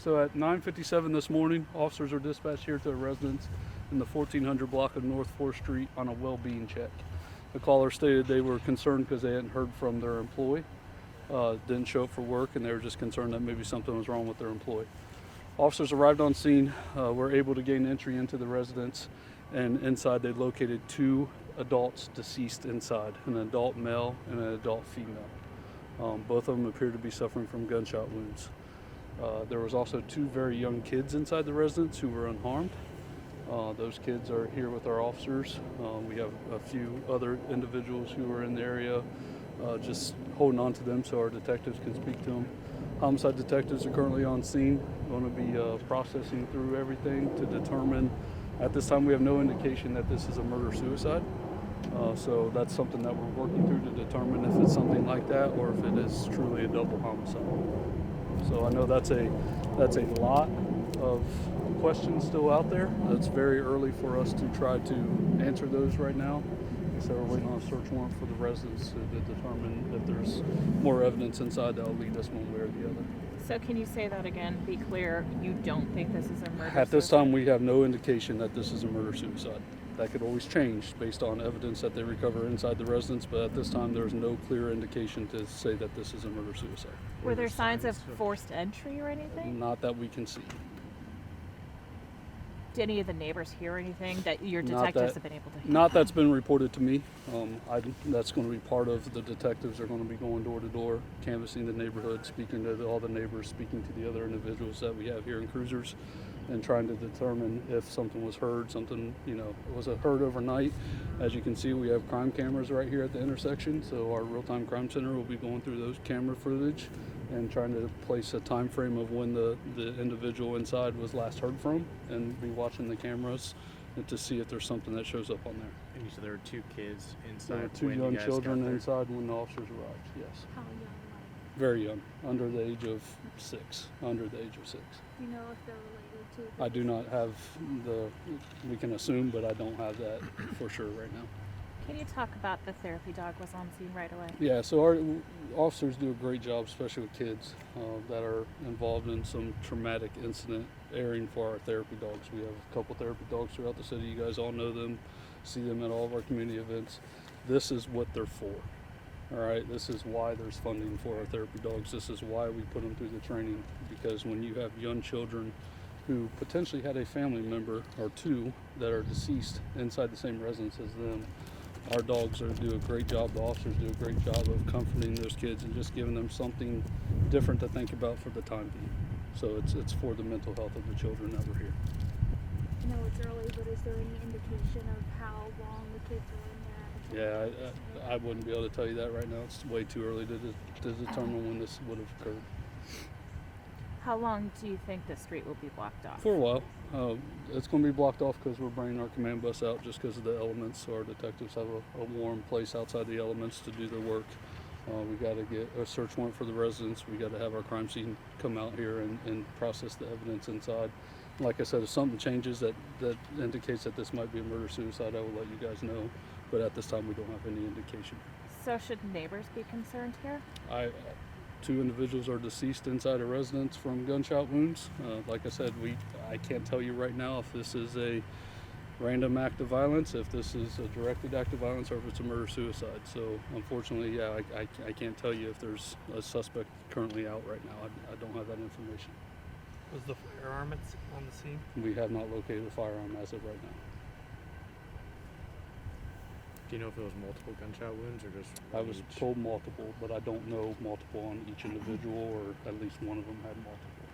So at 9:57 this morning, officers are dispatched here to a residence in the 1400 block of North 4th Street on a well-being check. The caller stated they were concerned because they hadn't heard from their employee, didn't show up for work, and they were just concerned that maybe something was wrong with their employee. Officers arrived on scene, were able to gain entry into the residence, and inside they located two adults deceased inside, an adult male and an adult female. Both of them appear to be suffering from gunshot wounds. There was also two very young kids inside the residence who were unharmed. Those kids are here with our officers. We have a few other individuals who are in the area, just holding on to them so our detectives can speak to them. Homicide detectives are currently on scene, going to be processing through everything to determine. At this time, we have no indication that this is a murder-suicide. So that's something that we're working through to determine if it's something like that or if it is truly a double homicide. So I know that's a lot of questions still out there. It's very early for us to try to answer those right now. So we're waiting on a search warrant for the residents to determine if there's more evidence inside that will lead us one way or the other. So can you say that again? Be clear, you don't think this is a murder? At this time, we have no indication that this is a murder-suicide. That could always change based on evidence that they recover inside the residence, but at this time, there's no clear indication to say that this is a murder-suicide. Were there signs of forced entry or anything? Not that we can see. Did any of the neighbors hear anything that your detectives have been able to hear? Not that's been reported to me. That's going to be part of the detectives are going to be going door to door, canvassing the neighborhood, speaking to all the neighbors, speaking to the other individuals that we have here in cruisers, and trying to determine if something was heard, was it heard overnight. As you can see, we have crime cameras right here at the intersection, so our real-time crime center will be going through those camera footage and trying to place a time frame of when the individual inside was last heard from, and be watching the cameras and to see if there's something that shows up on there. And you said there were two kids inside. There were two young children inside when the officers arrived, yes. How young? Very young, under the age of 6. Under the age of 6. Do you know if they're related to? I do not have we can assume, but I don't have that for sure right now. Can you talk about the therapy dog was on scene right away? Yeah, so our officers do a great job, especially with kids that are involved in some traumatic incident, airing for our therapy dogs. We have a couple therapy dogs throughout the city. You guys all know them, see them at all of our community events. This is what they're for. All right, this is why there's funding for our therapy dogs. This is why we put them through the training, because when you have young children who potentially had a family member or two that are deceased inside the same residence as them, our dogs do a great job, the officers do a great job of comforting those kids and just giving them something different to think about for the time being. So it's for the mental health of the children that we're here. I know it's early, but is there any indication of how long the kids were in there? Yeah, I wouldn't be able to tell you that right now. It's way too early to determine when this would have occurred. How long do you think the street will be blocked off? For a while. It's going to be blocked off because we're bringing our command bus out just because of the elements. So our detectives have a warm place outside the elements to do their work. We got to get a search warrant for the residents. We got to have our crime scene come out here and process the evidence inside. Like I said, if something changes that indicates that this might be a murder-suicide, I will let you guys know. But at this time, we don't have any indication. So should neighbors be concerned here? Two individuals are deceased inside a residence from gunshot wounds. Like I said, I can't tell you right now if this is a random act of violence, if this is a directed act of violence, or if it's a murder-suicide. So unfortunately, yeah, I can't tell you if there's a suspect currently out right now. I don't have that information. Was the firearm on the scene? We have not located a firearm as of right now. Do you know if it was multiple gunshot wounds or just I was told multiple, but I don't know multiple on each individual, or at least one of them had multiple.